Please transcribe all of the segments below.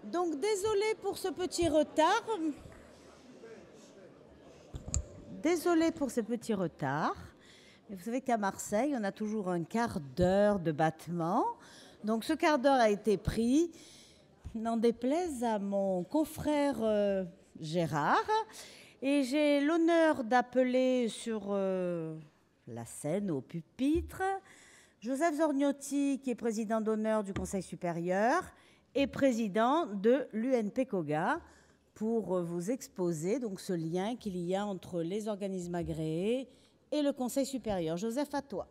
Donc, désolé pour ce petit retard. Désolé pour ce petit retard. Mais vous savez qu'à Marseille, on a toujours un quart d'heure de battement. Donc, ce quart d'heure a été pris, n'en déplaise à mon confrère Gérard. Et j'ai l'honneur d'appeler sur la scène, au pupitre, Joseph Zorgnotti, qui est président d'honneur du Conseil supérieur et président de l'UNPCOGA, pour vous exposer donc ce lien qu'il y a entre les organismes agréés et le Conseil supérieur. Joseph, à toi.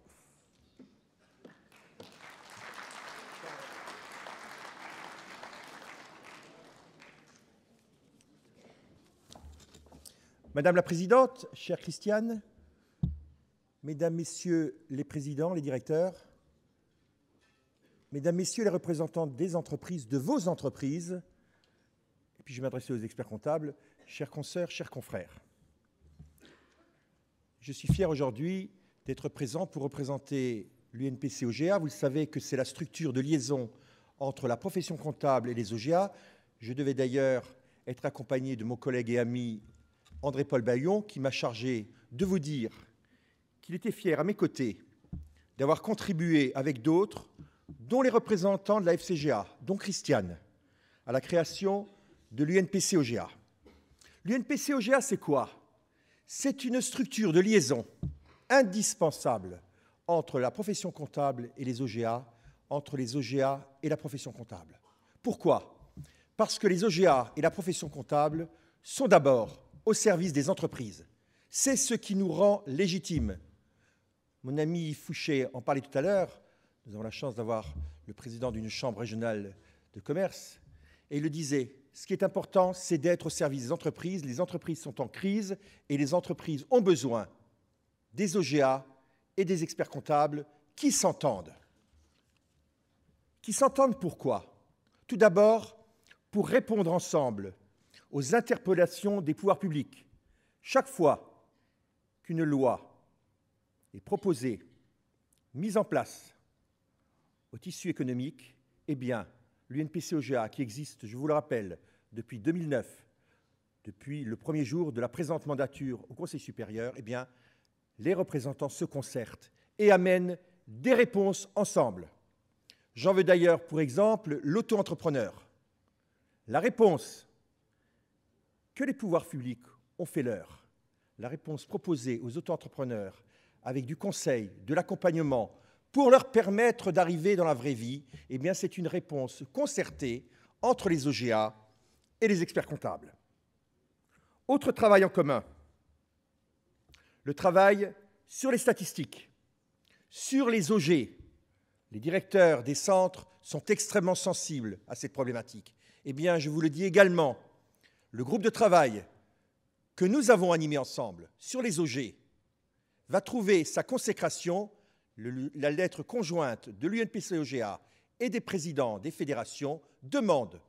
Madame la Présidente, chère Christiane, Mesdames, Messieurs les présidents, les directeurs, Mesdames, Messieurs les représentants des entreprises, de vos entreprises, et puis je vais m'adresser aux experts comptables, chères consoeurs, chers confrères. Je suis fier aujourd'hui d'être présent pour représenter l'UNPC-OGA. Vous le savez que c'est la structure de liaison entre la profession comptable et les OGA. Je devais d'ailleurs être accompagné de mon collègue et ami André-Paul Baillon, qui m'a chargé de vous dire qu'il était fier à mes côtés d'avoir contribué avec d'autres, dont les représentants de la FCGA, dont Christiane, à la création de l'UNPC-OGA. L'UNPC-OGA, c'est quoi? C'est une structure de liaison indispensable entre la profession comptable et les OGA, entre les OGA et la profession comptable. Pourquoi? Parce que les OGA et la profession comptable sont d'abord au service des entreprises. C'est ce qui nous rend légitimes. Mon ami Fouché en parlait tout à l'heure. Nous avons la chance d'avoir le président d'une chambre régionale de commerce. Et il le disait, ce qui est important, c'est d'être au service des entreprises. Les entreprises sont en crise et les entreprises ont besoin des OGA et des experts comptables qui s'entendent. Qui s'entendent pourquoi? Tout d'abord, pour répondre ensemble aux interpellations des pouvoirs publics. Chaque fois qu'une loi est proposée, mise en place au tissu économique, eh bien, l'UNPC-OGA, qui existe, je vous le rappelle, depuis 2009, depuis le premier jour de la présente mandature au Conseil supérieur, eh bien, les représentants se concertent et amènent des réponses ensemble. J'en veux d'ailleurs pour exemple l'auto-entrepreneur. La réponse que les pouvoirs publics ont fait leur, la réponse proposée aux auto-entrepreneurs avec du conseil, de l'accompagnement, pour leur permettre d'arriver dans la vraie vie, eh bien, c'est une réponse concertée entre les OGA et les experts comptables. Autre travail en commun, le travail sur les statistiques, sur les OG. Les directeurs des centres sont extrêmement sensibles à cette problématique. Eh bien, je vous le dis également, le groupe de travail que nous avons animé ensemble sur les OG va trouver sa consécration. La lettre conjointe de l'UNPC-OGA et des présidents des fédérations demande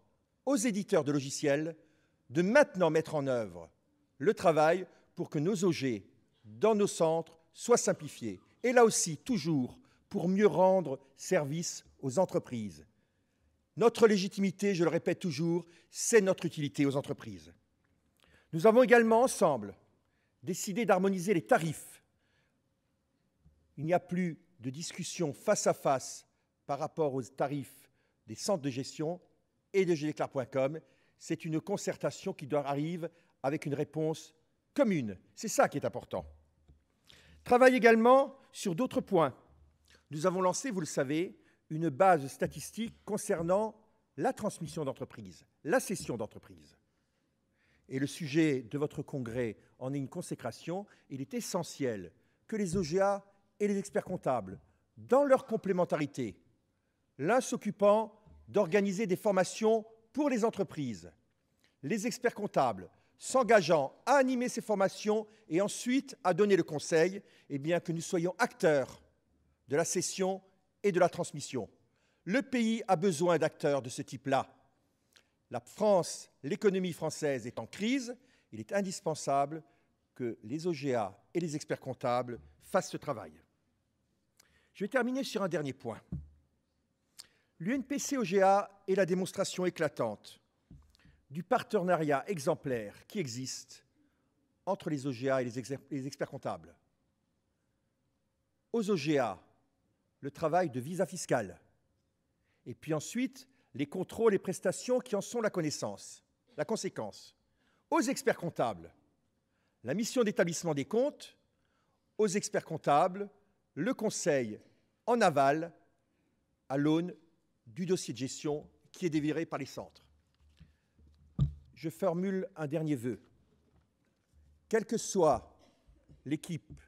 aux éditeurs de logiciels de maintenant mettre en œuvre le travail pour que nos OG dans nos centres soient simplifiés. Et là aussi, toujours pour mieux rendre service aux entreprises. Notre légitimité, je le répète toujours, c'est notre utilité aux entreprises. Nous avons également ensemble décidé d'harmoniser les tarifs. Il n'y a plus de discussion face à face par rapport aux tarifs des centres de gestion et de gdéclare.com. C'est une concertation qui doit arriver avec une réponse commune. C'est ça qui est important. Travaille également sur d'autres points. Nous avons lancé, vous le savez, une base statistique concernant la transmission d'entreprise, la cession d'entreprise. Et le sujet de votre congrès en est une consécration. Il est essentiel que les OGA et les experts comptables, dans leur complémentarité, l'un s'occupant d'organiser des formations pour les entreprises, les experts comptables s'engageant à animer ces formations et ensuite à donner le conseil, eh bien que nous soyons acteurs de la cession et de la transmission. Le pays a besoin d'acteurs de ce type-là. La France, l'économie française est en crise. Il est indispensable que les OGA et les experts comptables fassent ce travail. Je vais terminer sur un dernier point. L'UNPC-OGA est la démonstration éclatante du partenariat exemplaire qui existe entre les OGA et les experts comptables. Aux OGA, le travail de visa fiscal, et puis ensuite les contrôles et prestations qui en sont la conséquence. Aux experts comptables, la mission d'établissement des comptes, aux experts comptables, le conseil en aval à l'aune du dossier de gestion qui est délivré par les centres. Je formule un dernier vœu. Quelle que soit l'équipe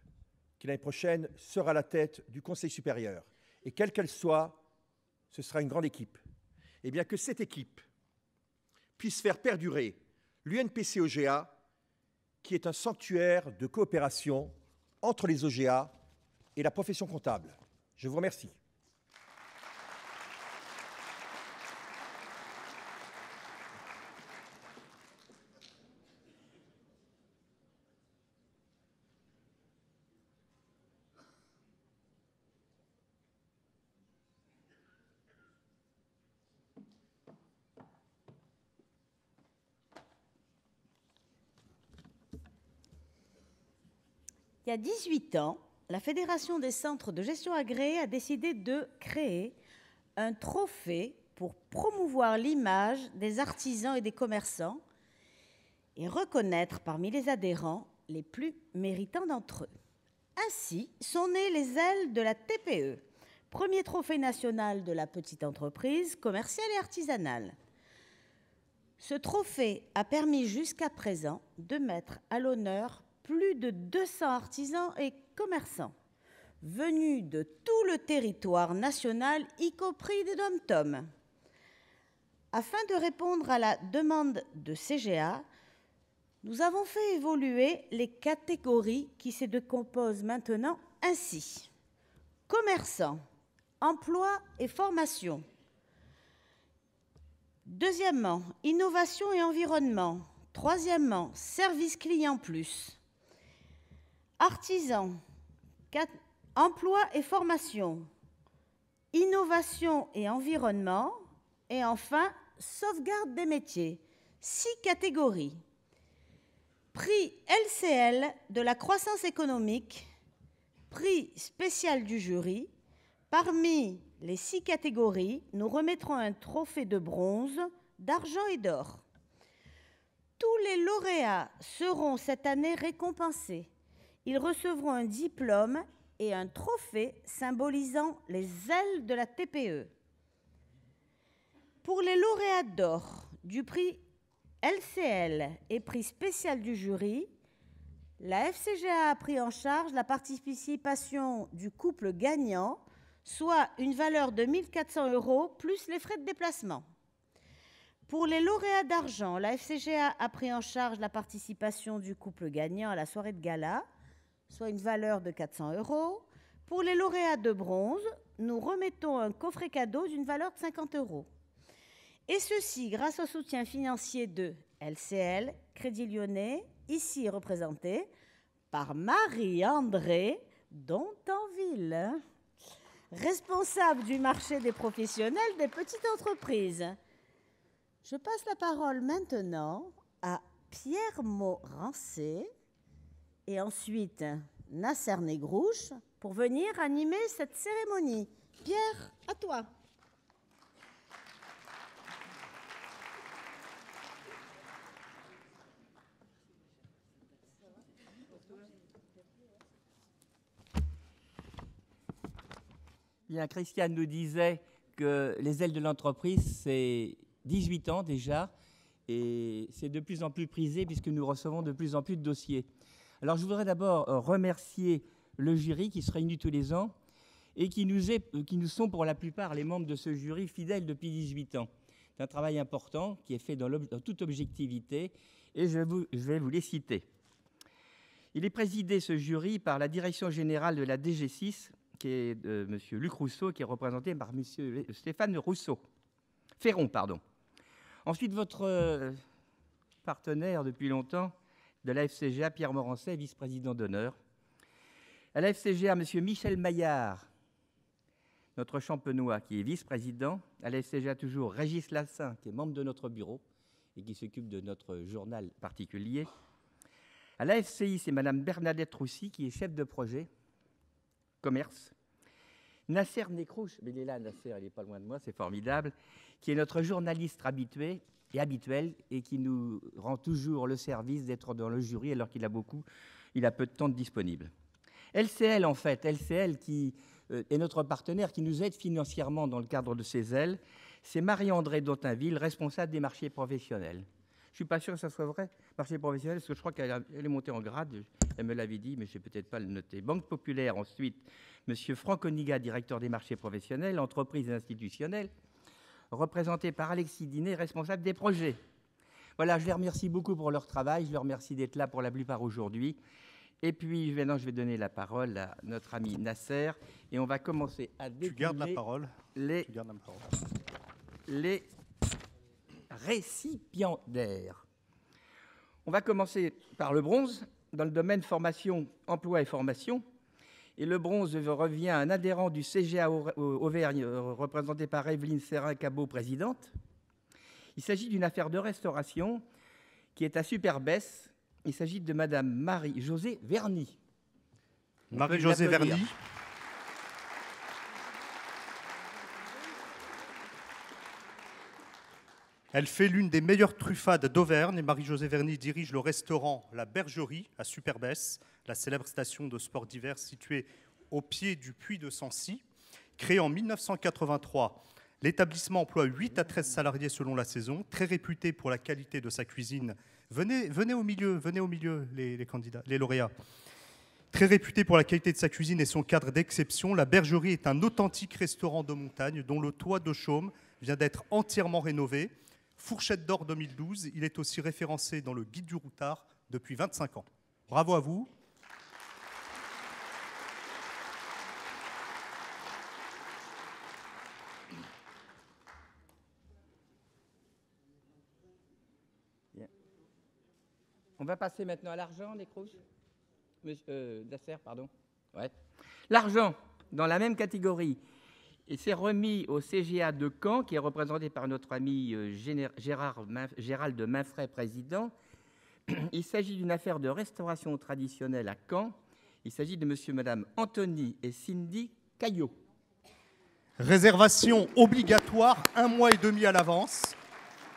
qui l'année prochaine sera à la tête du Conseil supérieur, et quelle qu'elle soit, ce sera une grande équipe, et bien que cette équipe puisse faire perdurer l'UNPC-OGA, qui est un sanctuaire de coopération entre les OGA et la profession comptable. Je vous remercie. Il y a 18 ans, la Fédération des centres de gestion agréés a décidé de créer un trophée pour promouvoir l'image des artisans et des commerçants et reconnaître parmi les adhérents les plus méritants d'entre eux. Ainsi sont nées les ailes de la TPE, premier trophée national de la petite entreprise commerciale et artisanale. Ce trophée a permis jusqu'à présent de mettre à l'honneur plus de 200 artisans et commerçants venus de tout le territoire national, y compris des DOM-TOM. Afin de répondre à la demande de CGA, nous avons fait évoluer les catégories qui se décomposent maintenant ainsi. Commerçants, emploi et formation. Deuxièmement, innovation et environnement. Troisièmement, service client plus. Artisans, emploi et formation, innovation et environnement, et enfin, sauvegarde des métiers. 6 catégories. Prix LCL de la croissance économique, prix spécial du jury. Parmi les 6 catégories, nous remettrons un trophée de bronze, d'argent et d'or. Tous les lauréats seront cette année récompensés. Ils recevront un diplôme et un trophée symbolisant les ailes de la TPE. Pour les lauréats d'or du prix LCL et prix spécial du jury, la FCGA a pris en charge la participation du couple gagnant, soit une valeur de 1 400 € plus les frais de déplacement. Pour les lauréats d'argent, la FCGA a pris en charge la participation du couple gagnant à la soirée de gala, soit une valeur de 400 €. Pour les lauréats de bronze, nous remettons un coffret cadeau d'une valeur de 50 €. Et ceci grâce au soutien financier de LCL, Crédit Lyonnais, ici représenté par Marie-André Dontanville, responsable du marché des professionnels des petites entreprises. Je passe la parole maintenant à Pierre Morancé et ensuite Nasser Negrouche pour venir animer cette cérémonie. Pierre, à toi. Bien, Christiane nous disait que les ailes de l'entreprise, c'est 18 ans déjà, et c'est de plus en plus prisé puisque nous recevons de plus en plus de dossiers. Alors, je voudrais d'abord remercier le jury qui se réunit tous les ans et qui nous sont pour la plupart les membres de ce jury fidèles depuis 18 ans. C'est un travail important qui est fait dans toute objectivité et je vais vous les citer. Il est présidé, ce jury, par la direction générale de la DG6, qui est de M. Luc Rousseau, qui est représenté par M. Stéphane Ferron. Ensuite, votre partenaire depuis longtemps de la FCGA, Pierre Morancet, vice-président d'honneur. À la FCGA, M. Michel Maillard, notre champenois, qui est vice-président. À la FCGA, toujours Régis Lassin, qui est membre de notre bureau. et qui s'occupe de notre journal particulier. À la FCI, c'est Madame Bernadette Roussy qui est chef de projet commerce. Nasser Nekrouche, mais il est là, Nasser, il n'est pas loin de moi, c'est formidable, qui est notre journaliste habitué et habituel et qui nous rend toujours le service d'être dans le jury alors qu'il a peu de temps disponible. LCL, en fait, LCL qui est notre partenaire, qui nous aide financièrement dans le cadre de ses ailes, c'est Marie-André Dautinville, responsable des marchés professionnels. Je ne suis pas sûr que ça soit vrai, marché professionnel, parce que je crois qu'elle est montée en grade, elle me l'avait dit, mais je ne vais peut-être pas le noter. Banque Populaire, ensuite, M. Franck Oniga, directeur des marchés professionnels, entreprises institutionnelles, représenté par Alexis Dinet, responsable des projets. Voilà, je les remercie beaucoup pour leur travail, je les remercie d'être là pour la plupart aujourd'hui. Et puis, maintenant, je vais donner la parole à notre ami Nasser, et on va commencer à découler les récipiendaires. On va commencer par le bronze, dans le domaine formation, emploi et formation. Et le bronze revient à un adhérent du CGA Auvergne, représenté par Evelyne Serrin-Cabot, présidente. Il s'agit d'une affaire de restauration qui est à Superbès. Il s'agit de Madame Marie-Josée Verny. Marie-Josée Verny. Elle fait l'une des meilleures truffades d'Auvergne. Marie-Josée Verny dirige le restaurant La Bergerie à Superbès, la célèbre station de sport d'hiver située au pied du puits de Sancy. Créé en 1983, l'établissement emploie 8 à 13 salariés selon la saison, très réputé pour la qualité de sa cuisine. Venez au milieu les candidats, les lauréats. Très réputé pour la qualité de sa cuisine et son cadre d'exception, La Bergerie est un authentique restaurant de montagne dont le toit de chaume vient d'être entièrement rénové. Fourchette d'or 2012, il est aussi référencé dans le Guide du Routard depuis 25 ans. Bravo à vous. Bien. On va passer maintenant à l'argent, Nekrouche. Nasser, pardon. Ouais. L'argent, dans la même catégorie. Et c'est remis au CGA de Caen, qui est représenté par notre ami Gérald de Mainfray, président. Il s'agit d'une affaire de restauration traditionnelle à Caen. Il s'agit de monsieur, madame Anthony et Cindy Caillot. Réservation obligatoire 1 mois et demi à l'avance.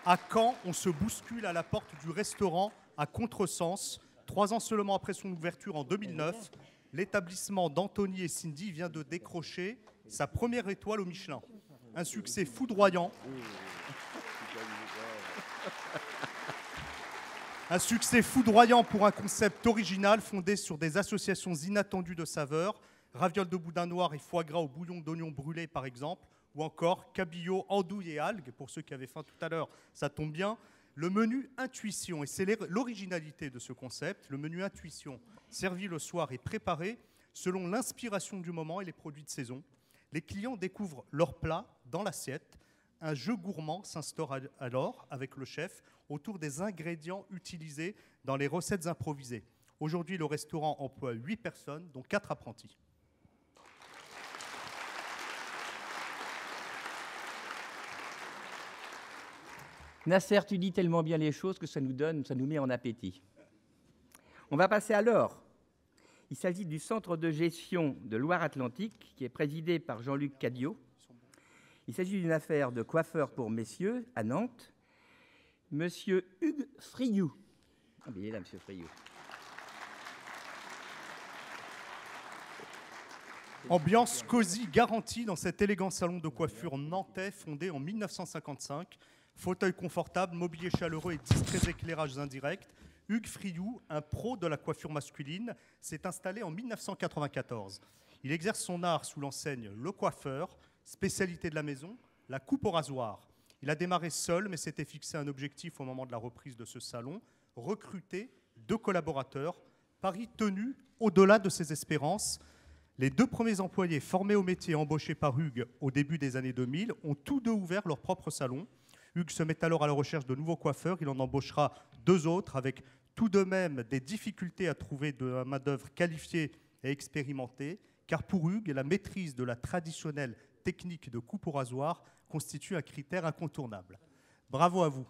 À Caen, on se bouscule à la porte du restaurant à contresens. 3 ans seulement après son ouverture en 2009, l'établissement d'Anthony et Cindy vient de décrocher sa première étoile au Michelin. Un succès foudroyant. Un succès foudroyant pour un concept original fondé sur des associations inattendues de saveurs, ravioles de boudin noir et foie gras au bouillon d'oignons brûlés par exemple, ou encore cabillaud, andouille et algues, pour ceux qui avaient faim tout à l'heure, ça tombe bien. Le menu Intuition, et c'est l'originalité de ce concept, le menu Intuition, servi le soir et préparé selon l'inspiration du moment et les produits de saison. Les clients découvrent leur plat dans l'assiette. Un jeu gourmand s'instaure alors avec le chef autour des ingrédients utilisés dans les recettes improvisées. Aujourd'hui, le restaurant emploie 8 personnes, dont 4 apprentis. Nasser, tu dis tellement bien les choses que ça nous met en appétit. On va passer à l'or. Il s'agit du centre de gestion de Loire-Atlantique, qui est présidé par Jean-Luc Cadiot. Il s'agit d'une affaire de coiffeur pour messieurs à Nantes. Monsieur Hugues Friou. Ah, il est là, monsieur Friou. Ambiance cosy garantie dans cet élégant salon de coiffure nantais fondé en 1955. Fauteuil confortable, mobilier chaleureux et discrets éclairages indirects. Hugues Friou, un pro de la coiffure masculine, s'est installé en 1994. Il exerce son art sous l'enseigne Le Coiffeur, spécialité de la maison, la coupe au rasoir. Il a démarré seul, mais s'était fixé un objectif au moment de la reprise de ce salon, recruter 2 collaborateurs. Pari tenu au-delà de ses espérances. Les 2 premiers employés formés au métier embauchés par Hugues au début des années 2000 ont tous 2 ouvert leur propre salon. Hugues se met alors à la recherche de nouveaux coiffeurs. Il en embauchera 2 autres avec tout de même des difficultés à trouver de la main-d'œuvre qualifiée et expérimentée, car pour Hugues, la maîtrise de la traditionnelle technique de coupe au rasoir constitue un critère incontournable. Bravo à vous.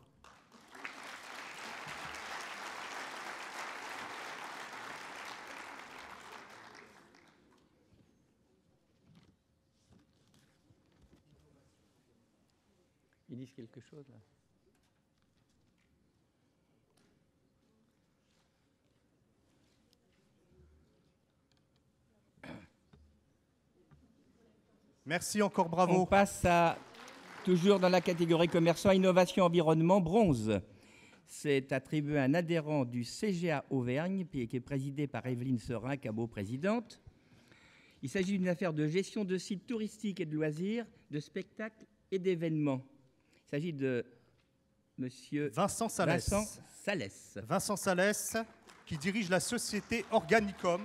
Ils disent quelque chose là. Merci encore, bravo. On passe à, toujours dans la catégorie commerçant, innovation, environnement, bronze. C'est attribué à un adhérent du CGA Auvergne, qui est présidé par Evelyne Serin, cabot présidente. Il s'agit d'une affaire de gestion de sites touristiques et de loisirs, de spectacles et d'événements. Il s'agit de monsieur Vincent Salès. Vincent Salès, qui dirige la société Organicom,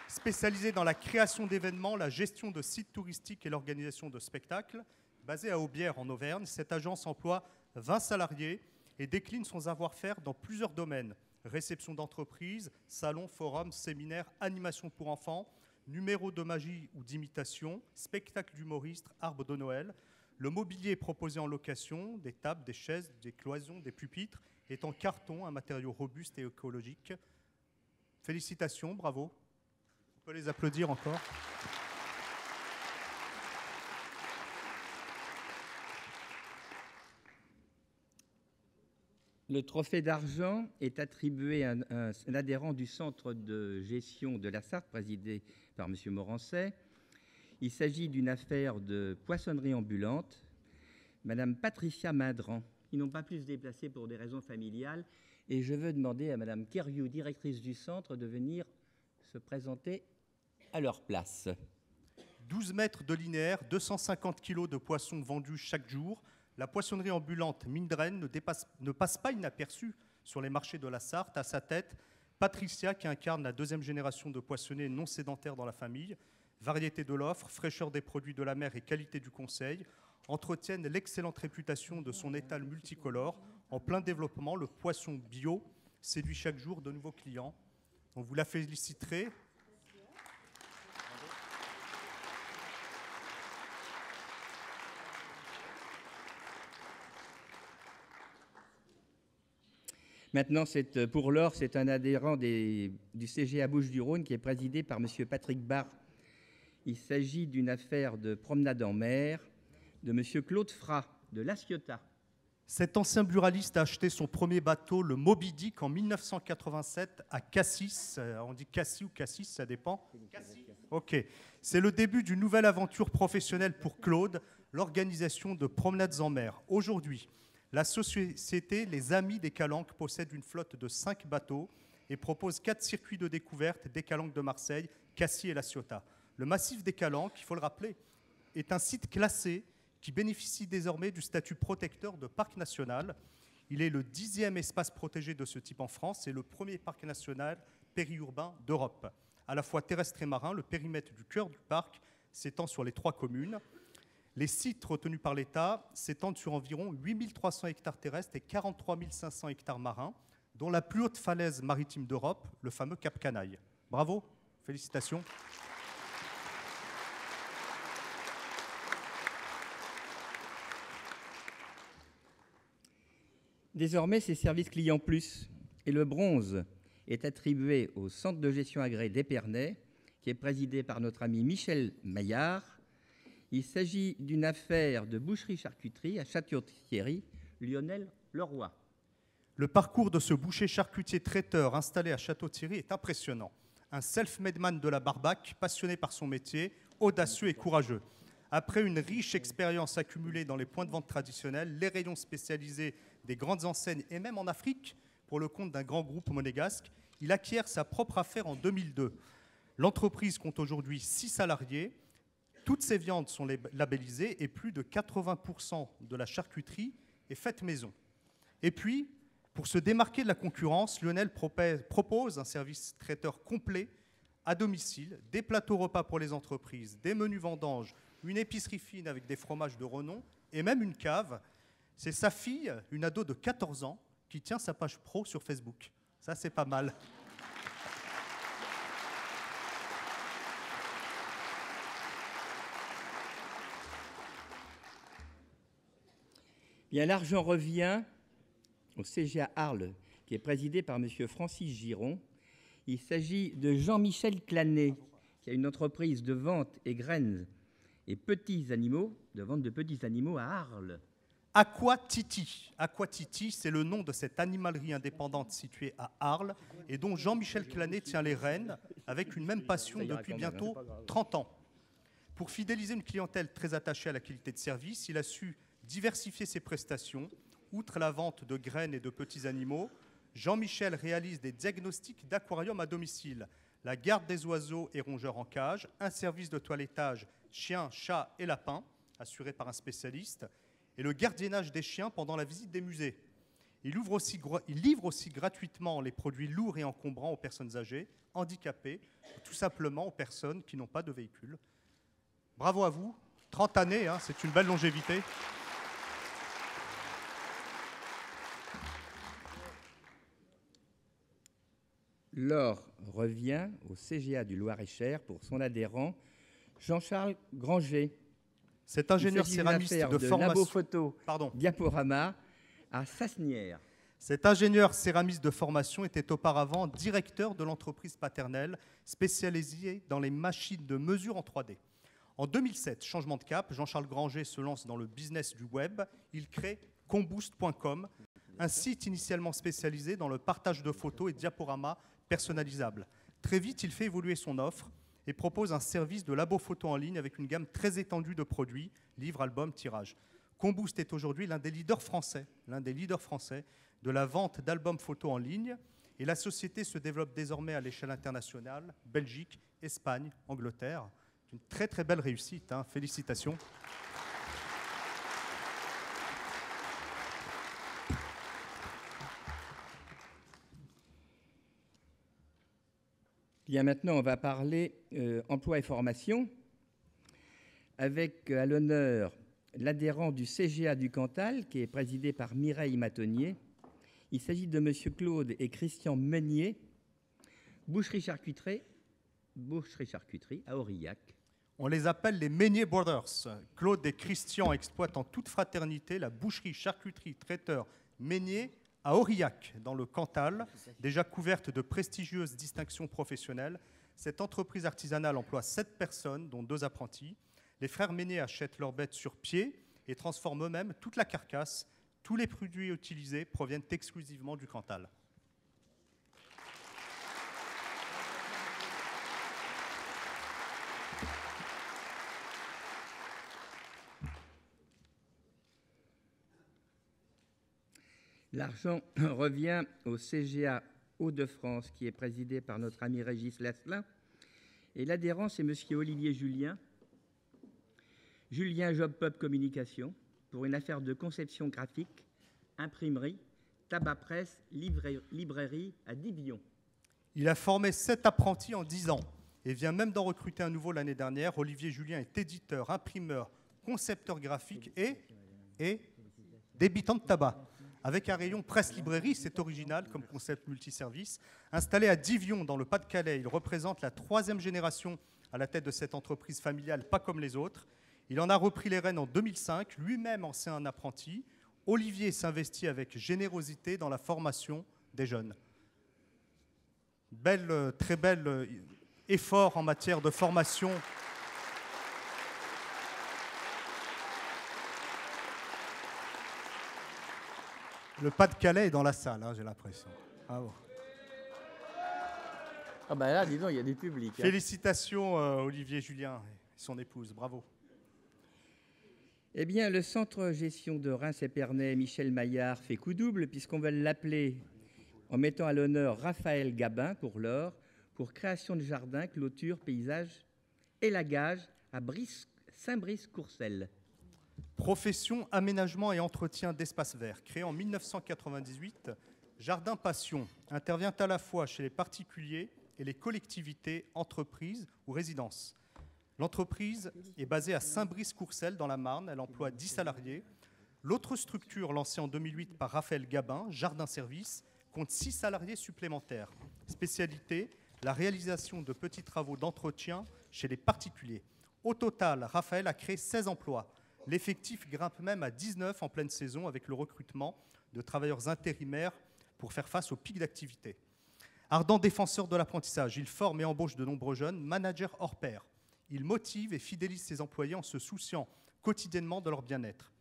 spécialisée dans la création d'événements, la gestion de sites touristiques et l'organisation de spectacles. Basée à Aubière, en Auvergne, cette agence emploie 20 salariés et décline son savoir-faire dans plusieurs domaines. Réception d'entreprise, salons, forums, séminaires, animation pour enfants, numéros de magie ou d'imitation, spectacles d'humoristes, arbres de Noël. Le mobilier proposé en location, des tables, des chaises, des cloisons, des pupitres, est en carton, un matériau robuste et écologique. Félicitations, bravo. On peut les applaudir encore. Le trophée d'argent est attribué à un adhérent du centre de gestion de la Sarthe, présidé par M. Morancet. Il s'agit d'une affaire de poissonnerie ambulante. Madame Patricia Madran. Ils n'ont pas pu se déplacer pour des raisons familiales. Et je veux demander à Madame Keriou, directrice du centre, de venir se présenter à leur place. 12 mètres de linéaire, 250 kilos de poissons vendus chaque jour. La poissonnerie ambulante Mindren ne passe pas inaperçue sur les marchés de la Sarthe. À sa tête, Patricia, qui incarne la deuxième génération de poissonniers non sédentaires dans la famille. Variété de l'offre, fraîcheur des produits de la mer et qualité du conseil entretiennent l'excellente réputation de son étal multicolore. En plein développement, le poisson bio séduit chaque jour de nouveaux clients. On vous la féliciterait. Maintenant, pour l'or, c'est un adhérent du CGA Bouches-du-Rhône qui est présidé par M. Patrick Barre. Il s'agit d'une affaire de promenade en mer de M. Claude Frat, de La Ciotat. Cet ancien buraliste a acheté son premier bateau, le Moby Dick, en 1987 à Cassis. On dit Cassis ou Cassis, ça dépend. Cassis. Ok. C'est le début d'une nouvelle aventure professionnelle pour Claude, l'organisation de promenades en mer. Aujourd'hui, la société Les Amis des Calanques possède une flotte de 5 bateaux et propose 4 circuits de découverte des Calanques de Marseille, Cassis et La Ciotat. Le massif des Calanques, il faut le rappeler, est un site classé qui bénéficie désormais du statut protecteur de parc national. Il est le 10e espace protégé de ce type en France et le premier parc national périurbain d'Europe. À la fois terrestre et marin, le périmètre du cœur du parc s'étend sur les 3 communes. Les sites retenus par l'État s'étendent sur environ 8300 hectares terrestres et 43 500 hectares marins, dont la plus haute falaise maritime d'Europe, le fameux Cap Canaille. Bravo, félicitations. Désormais, c'est Service Client Plus et le bronze est attribué au Centre de gestion agréé d'Épernay, qui est présidé par notre ami Michel Maillard. Il s'agit d'une affaire de boucherie-charcuterie à Château-Thierry, Lionel Leroy. Le parcours de ce boucher charcutier traiteur installé à Château-Thierry est impressionnant. Un self-made man de la Barbac, passionné par son métier, audacieux et courageux. Après une riche expérience accumulée dans les points de vente traditionnels, les rayons spécialisés des grandes enseignes et même en Afrique, pour le compte d'un grand groupe monégasque, il acquiert sa propre affaire en 2002. L'entreprise compte aujourd'hui 6 salariés. Toutes ces viandes sont labellisées et plus de 80% de la charcuterie est faite maison. Et puis, pour se démarquer de la concurrence, Lionel propose un service traiteur complet à domicile, des plateaux repas pour les entreprises, des menus vendanges, une épicerie fine avec des fromages de renom et même une cave. C'est sa fille, une ado de 14 ans, qui tient sa page pro sur Facebook. Ça, c'est pas mal. Bien, l'argent revient au CGA Arles, qui est présidé par M. Francis Giron. Il s'agit de Jean-Michel Clanet, qui a une entreprise de vente et graines et petits animaux, de vente de petits animaux à Arles. Aquatiti. Aquatiti, c'est le nom de cette animalerie indépendante située à Arles et dont Jean-Michel Clanet tient les rênes avec une même passion depuis bientôt 30 ans. Pour fidéliser une clientèle très attachée à la qualité de service, il a su diversifier ses prestations. Outre la vente de graines et de petits animaux, Jean-Michel réalise des diagnostics d'aquarium à domicile, la garde des oiseaux et rongeurs en cage, un service de toilettage chiens, chats et lapins, assuré par un spécialiste, et le gardiennage des chiens pendant la visite des musées. Il livre aussi gratuitement les produits lourds et encombrants aux personnes âgées, handicapées, ou tout simplement aux personnes qui n'ont pas de véhicule. Bravo à vous, 30 années, hein, c'est une belle longévité. L'or revient au CGA du Loir-et-Cher pour son adhérent Jean-Charles Granger. Cet ingénieur céramiste de formation... Labo Photo Pardon. Diaporama à Sasnières. Cet ingénieur céramiste de formation était auparavant directeur de l'entreprise paternelle spécialisée dans les machines de mesure en 3D. En 2007, changement de cap, Jean-Charles Granger se lance dans le business du web. Il crée comboost.com, un site initialement spécialisé dans le partage de photos et diaporamas personnalisables. Très vite, il fait évoluer son offre et propose un service de labo photo en ligne avec une gamme très étendue de produits, livres, albums, tirages. Comboost est aujourd'hui l'un des leaders français de la vente d'albums photos en ligne, et la société se développe désormais à l'échelle internationale, Belgique, Espagne, Angleterre. Une très très belle réussite, hein. Félicitations. Bien, maintenant, on va parler emploi et formation, avec à l'honneur l'adhérent du CGA du Cantal, qui est présidé par Mireille Matonnier. Il s'agit de M. Claude et Christian Meunier, boucherie-charcuterie à Aurillac. On les appelle les Meunier Brothers. Claude et Christian exploitent en toute fraternité la boucherie-charcuterie-traiteur Meunier à Aurillac, dans le Cantal, déjà couverte de prestigieuses distinctions professionnelles. Cette entreprise artisanale emploie 7 personnes, dont 2 apprentis. Les frères Meunier achètent leurs bêtes sur pied et transforment eux-mêmes toute la carcasse. Tous les produits utilisés proviennent exclusivement du Cantal. L'argent revient au CGA Hauts-de-France, qui est présidé par notre ami Régis Lasselin. Et l'adhérent, c'est M. Olivier Julien. Julien Job Pub Communication, pour une affaire de conception graphique, imprimerie, tabac presse, librairie à Dibion. Il a formé 7 apprentis en 10 ans et vient même d'en recruter un nouveau l'année dernière. Olivier Julien est éditeur, imprimeur, concepteur graphique et débitant de tabac. Avec un rayon presse-librairie, c'est original comme concept multiservice. Installé à Divion, dans le Pas-de-Calais, il représente la 3e génération à la tête de cette entreprise familiale, pas comme les autres. Il en a repris les rênes en 2005, lui-même ancien apprenti. Olivier s'investit avec générosité dans la formation des jeunes. Très bel effort en matière de formation. Le Pas-de-Calais est dans la salle, hein, j'ai l'impression. Bravo. Ah ben là, dis donc, il y a du public. Hein. Félicitations Olivier Julien et son épouse, bravo. Eh bien, le centre gestion de Reims-Épernay, Michel Maillard, fait coup double, puisqu'on va l'appeler, en mettant à l'honneur Raphaël Gabin pour l'or, pour création de jardin, clôture, paysage, élagage à Saint-Brice-Courcelles. Profession, aménagement et entretien d'espaces verts. Créé en 1998, Jardin Passion intervient à la fois chez les particuliers et les collectivités, entreprises ou résidences. L'entreprise est basée à Saint-Brice-Courcelles dans la Marne. Elle emploie 10 salariés. L'autre structure, lancée en 2008 par Raphaël Gabin, Jardin Service, compte 6 salariés supplémentaires. Spécialité, la réalisation de petits travaux d'entretien chez les particuliers. Au total, Raphaël a créé 16 emplois. L'effectif grimpe même à 19 en pleine saison avec le recrutement de travailleurs intérimaires pour faire face au pic d'activité. Ardent défenseur de l'apprentissage, il forme et embauche de nombreux jeunes managers hors pair. Il motive et fidélise ses employés en se souciant quotidiennement de leur bien-être.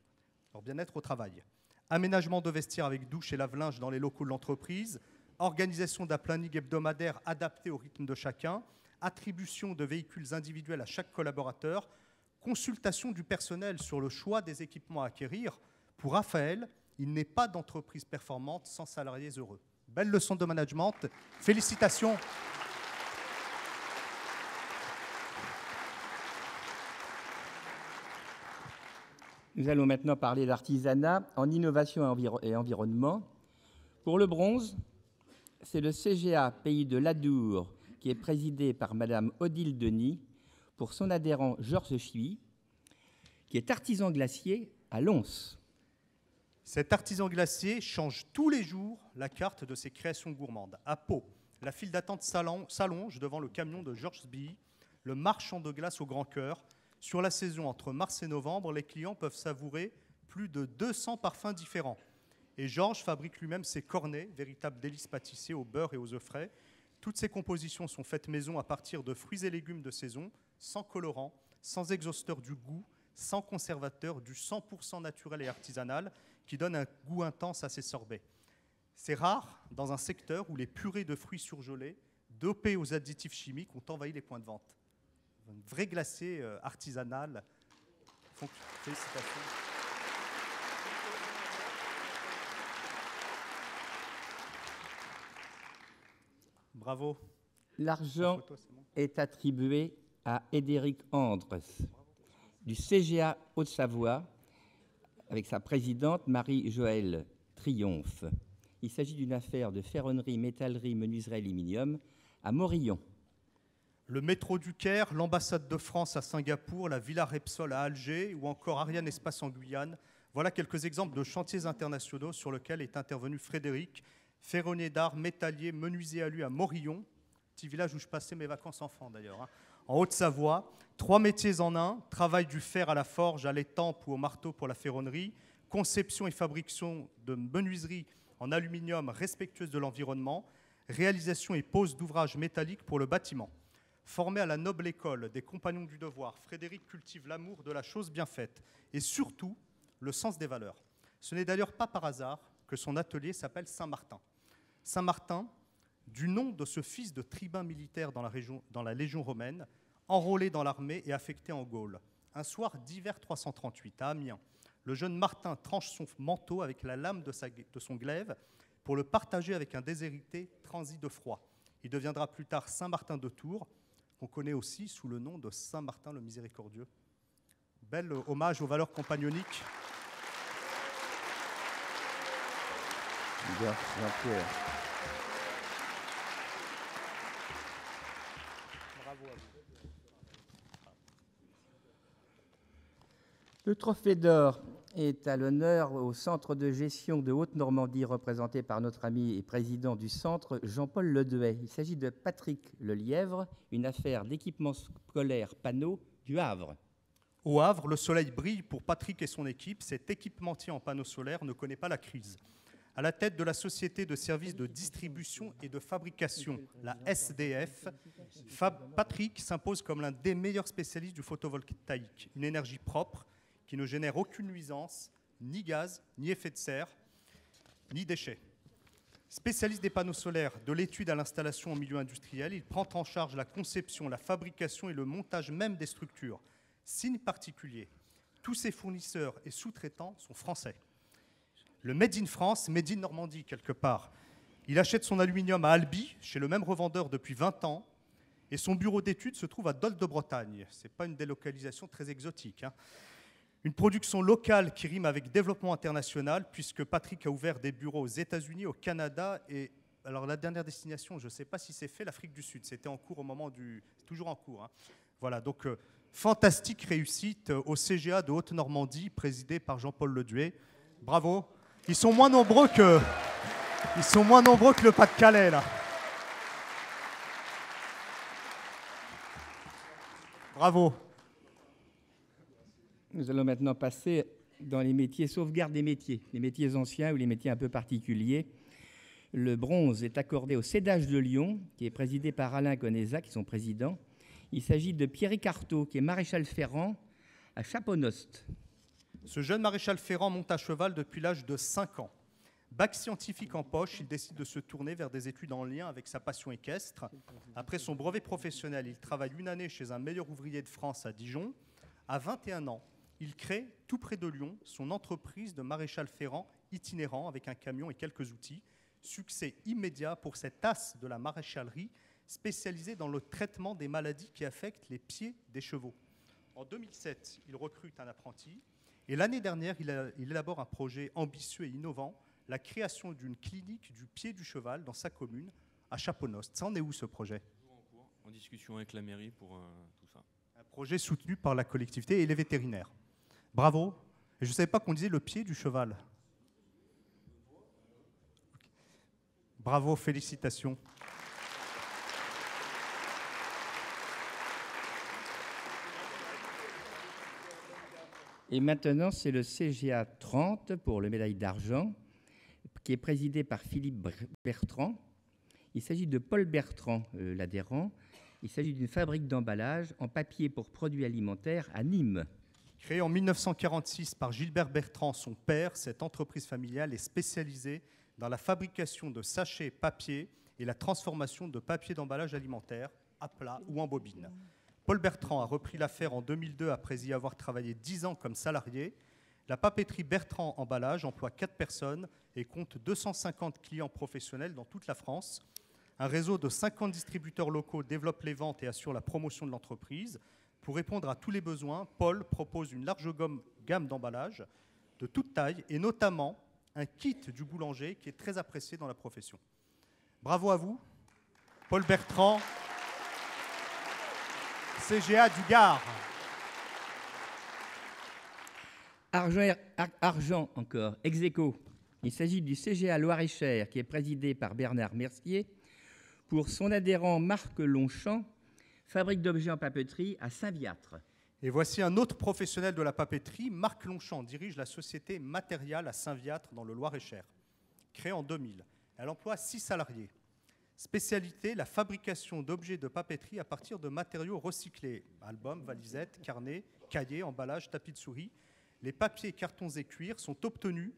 leur bien-être au travail. Aménagement de vestiaires avec douche et lave-linge dans les locaux de l'entreprise, organisation d'un planning hebdomadaire adapté au rythme de chacun, attribution de véhicules individuels à chaque collaborateur, consultation du personnel sur le choix des équipements à acquérir. Pour Raphaël, il n'est pas d'entreprise performante sans salariés heureux. Belle leçon de management. Félicitations. Nous allons maintenant parler d'artisanat en innovation et environnement. Pour le bronze, c'est le CGA Pays de l'Adour qui est présidé par Madame Odile Denis pour son adhérent Georges Chui, qui est artisan glacier à Lons. Cet artisan glacier change tous les jours la carte de ses créations gourmandes. À Pau, la file d'attente s'allonge devant le camion de Georges Billy, le marchand de glace au grand cœur. Sur la saison entre mars et novembre, les clients peuvent savourer plus de 200 parfums différents. Et Georges fabrique lui-même ses cornets, véritables délices pâtissiers au beurre et aux œufs frais. Toutes ces compositions sont faites maison à partir de fruits et légumes de saison, sans colorant, sans exhausteur du goût, sans conservateur, du 100% naturel et artisanal, qui donne un goût intense à ses sorbets. C'est rare dans un secteur où les purées de fruits surgelés, dopés aux additifs chimiques, ont envahi les points de vente. Un vrai glacier artisanal. Félicitations. Bravo. L'argent est attribué à Édéric Andres du CGA Haute-Savoie avec sa présidente Marie-Joëlle Triomphe. Il s'agit d'une affaire de ferronnerie, métallerie, menuiserie, aluminium à Morillon. Le métro du Caire, l'ambassade de France à Singapour, la Villa Repsol à Alger ou encore Ariane Espace en Guyane. Voilà quelques exemples de chantiers internationaux sur lesquels est intervenu Frédéric, ferronnier d'art, métallier, menuisier à lui à Morillon, petit village où je passais mes vacances enfants d'ailleurs, hein, en Haute-Savoie. 3 métiers en un, travail du fer à la forge, à l'étampe ou au marteau pour la ferronnerie, conception et fabrication de menuiserie en aluminium respectueuse de l'environnement, réalisation et pose d'ouvrages métalliques pour le bâtiment. Formé à la noble école des Compagnons du Devoir, Frédéric cultive l'amour de la chose bien faite et surtout le sens des valeurs. Ce n'est d'ailleurs pas par hasard que son atelier s'appelle Saint-Martin. Saint-Martin, du nom de ce fils de tribun militaire dans la Légion romaine, enrôlé dans l'armée et affecté en Gaule. Un soir d'hiver 338, à Amiens, le jeune Martin tranche son manteau avec la lame de son glaive pour le partager avec un déshérité transi de froid. Il deviendra plus tard Saint-Martin de Tours, qu'on connaît aussi sous le nom de Saint-Martin le Miséricordieux. Bel hommage aux valeurs compagnoniques. Jean-Pierre. Bravo à vous. Le trophée d'or est à l'honneur au Centre de gestion de Haute-Normandie, représenté par notre ami et président du centre, Jean-Paul Ledouet. Il s'agit de Patrick Lelièvre, une affaire d'équipement scolaire panneau du Havre. Au Havre, le soleil brille pour Patrick et son équipe. Cet équipementier en panneaux solaires ne connaît pas la crise. À la tête de la société de services de distribution et de fabrication, la SDF, Patrick s'impose comme l'un des meilleurs spécialistes du photovoltaïque. Une énergie propre qui ne génère aucune nuisance, ni gaz, ni effet de serre, ni déchets. Spécialiste des panneaux solaires, de l'étude à l'installation en milieu industriel, il prend en charge la conception, la fabrication et le montage même des structures. Signe particulier, tous ses fournisseurs et sous-traitants sont français. Le Made in France, Made in Normandie quelque part. Il achète son aluminium à Albi, chez le même revendeur depuis 20 ans, et son bureau d'études se trouve à Dol de Bretagne. Ce n'est pas une délocalisation très exotique, hein. Une production locale qui rime avec développement international, puisque Patrick a ouvert des bureaux aux États-Unis, au Canada, et alors la dernière destination, je ne sais pas si c'est fait, l'Afrique du Sud. C'était en cours au moment du... C'est toujours en cours, hein. Voilà, donc fantastique réussite au CGA de Haute-Normandie, présidé par Jean-Paul Ledouet. Bravo. Ils sont moins nombreux que le Pas-de-Calais, là. Bravo. Nous allons maintenant passer dans les métiers, sauvegarde des métiers, les métiers anciens ou les métiers un peu particuliers. Le bronze est accordé au Cédage de Lyon, qui est présidé par Alain Conesa, qui est son président. Il s'agit de Pierrick Artaud, qui est maréchal ferrant à Chaponost. Ce jeune maréchal Ferrand monte à cheval depuis l'âge de 5 ans. Bac scientifique en poche, il décide de se tourner vers des études en lien avec sa passion équestre. Après son brevet professionnel, il travaille une année chez un meilleur ouvrier de France à Dijon. À 21 ans, il crée, tout près de Lyon, son entreprise de maréchal Ferrand itinérant avec un camion et quelques outils. Succès immédiat pour cet as de la maréchalerie spécialisé dans le traitement des maladies qui affectent les pieds des chevaux. En 2007, il recrute un apprenti et l'année dernière, il élabore un projet ambitieux et innovant, la création d'une clinique du pied du cheval dans sa commune, à Chaponost. Ça en est où ce projet? En discussion avec la mairie pour tout ça. Un projet soutenu par la collectivité et les vétérinaires. Bravo. Et je ne savais pas qu'on disait le pied du cheval. Bravo, félicitations. Et maintenant, c'est le CGA 30 pour le médaille d'argent, qui est présidé par Philippe Bertrand. Il s'agit de Paul Bertrand, l'adhérent. Il s'agit d'une fabrique d'emballage en papier pour produits alimentaires à Nîmes. Créée en 1946 par Gilbert Bertrand, son père, cette entreprise familiale est spécialisée dans la fabrication de sachets papier et la transformation de papier d'emballage alimentaire à plat ou en bobine. Paul Bertrand a repris l'affaire en 2002 après y avoir travaillé 10 ans comme salarié. La papeterie Bertrand Emballage emploie 4 personnes et compte 250 clients professionnels dans toute la France. Un réseau de 50 distributeurs locaux développe les ventes et assure la promotion de l'entreprise. Pour répondre à tous les besoins, Paul propose une large gamme d'emballages de toute taille et notamment un kit du boulanger qui est très apprécié dans la profession. Bravo à vous, Paul Bertrand, CGA du Gard. Argent encore, ex aequo. Il s'agit du CGA Loir-et-Cher qui est présidé par Bernard Mercier pour son adhérent Marc Longchamp, fabrique d'objets en papeterie à Saint-Viâtre. Et voici un autre professionnel de la papeterie, Marc Longchamp, dirige la société Matérial à Saint-Viâtre dans le Loir-et-Cher. Créée en 2000, elle emploie 6 salariés. Spécialité, la fabrication d'objets de papeterie à partir de matériaux recyclés. Albums, valisettes, carnets, cahiers, emballages, tapis de souris. Les papiers, cartons et cuirs sont obtenus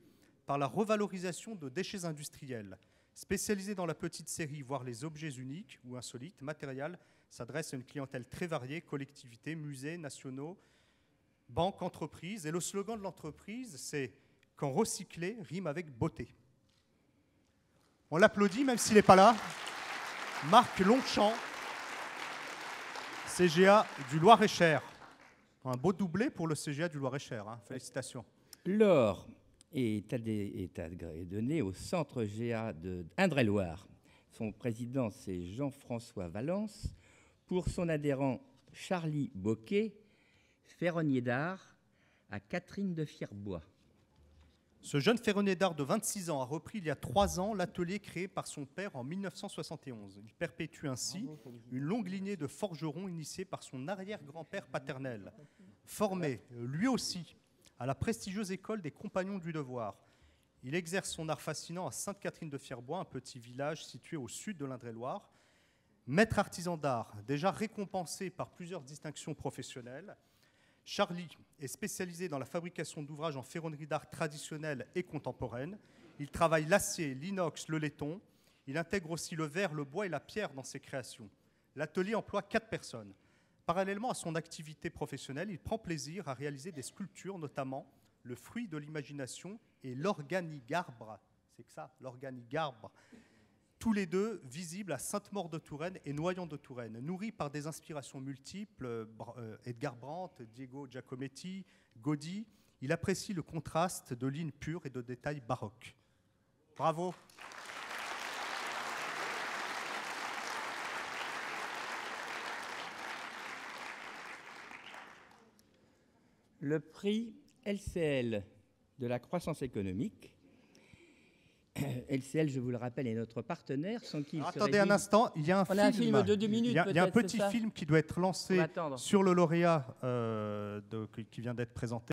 par la revalorisation de déchets industriels. Spécialisé dans la petite série, voire les objets uniques ou insolites, Matérial s'adresse à une clientèle très variée, collectivités, musées, nationaux, banques, entreprises. Et le slogan de l'entreprise, c'est « Quand recycler rime avec beauté ». On l'applaudit, même s'il n'est pas là. Marc Longchamp, CGA du Loir-et-Cher. Un beau doublé pour le CGA du Loir-et-Cher. Hein. Félicitations. L'or est donné au centre GA d'Indre-et-Loire. Son président, c'est Jean-François Valence. Pour son adhérent Charlie Boquet, ferronnier d'art à Catherine de Fierbois. Ce jeune ferronnier d'art de 26 ans a repris il y a 3 ans l'atelier créé par son père en 1971. Il perpétue ainsi une longue lignée de forgerons initiés par son arrière-grand-père paternel, formé lui aussi à la prestigieuse école des Compagnons du Devoir. Il exerce son art fascinant à Sainte-Catherine-de-Fierbois, un petit village situé au sud de l'Indre-et-Loire. Maître artisan d'art, déjà récompensé par plusieurs distinctions professionnelles, Charlie est spécialisé dans la fabrication d'ouvrages en ferronnerie d'art traditionnelle et contemporaine. Il travaille l'acier, l'inox, le laiton. Il intègre aussi le verre, le bois et la pierre dans ses créations. L'atelier emploie 4 personnes. Parallèlement à son activité professionnelle, il prend plaisir à réaliser des sculptures, notamment le fruit de l'imagination et l'organigarbre. C'est que ça, l'organigarbre. Tous les deux visibles à Sainte-Maure-de-Touraine et Noyant-de-Touraine, nourris par des inspirations multiples, Edgar Brandt, Diego Giacometti, Gaudí. Il apprécie le contraste de lignes pures et de détails baroques. Bravo. Le prix LCL de la croissance économique. LCL, je vous le rappelle, est notre partenaire. Sans qui attendez un instant, il y a un film de 2 minutes. Il y a un petit film qui doit être lancé sur le lauréat qui vient d'être présenté.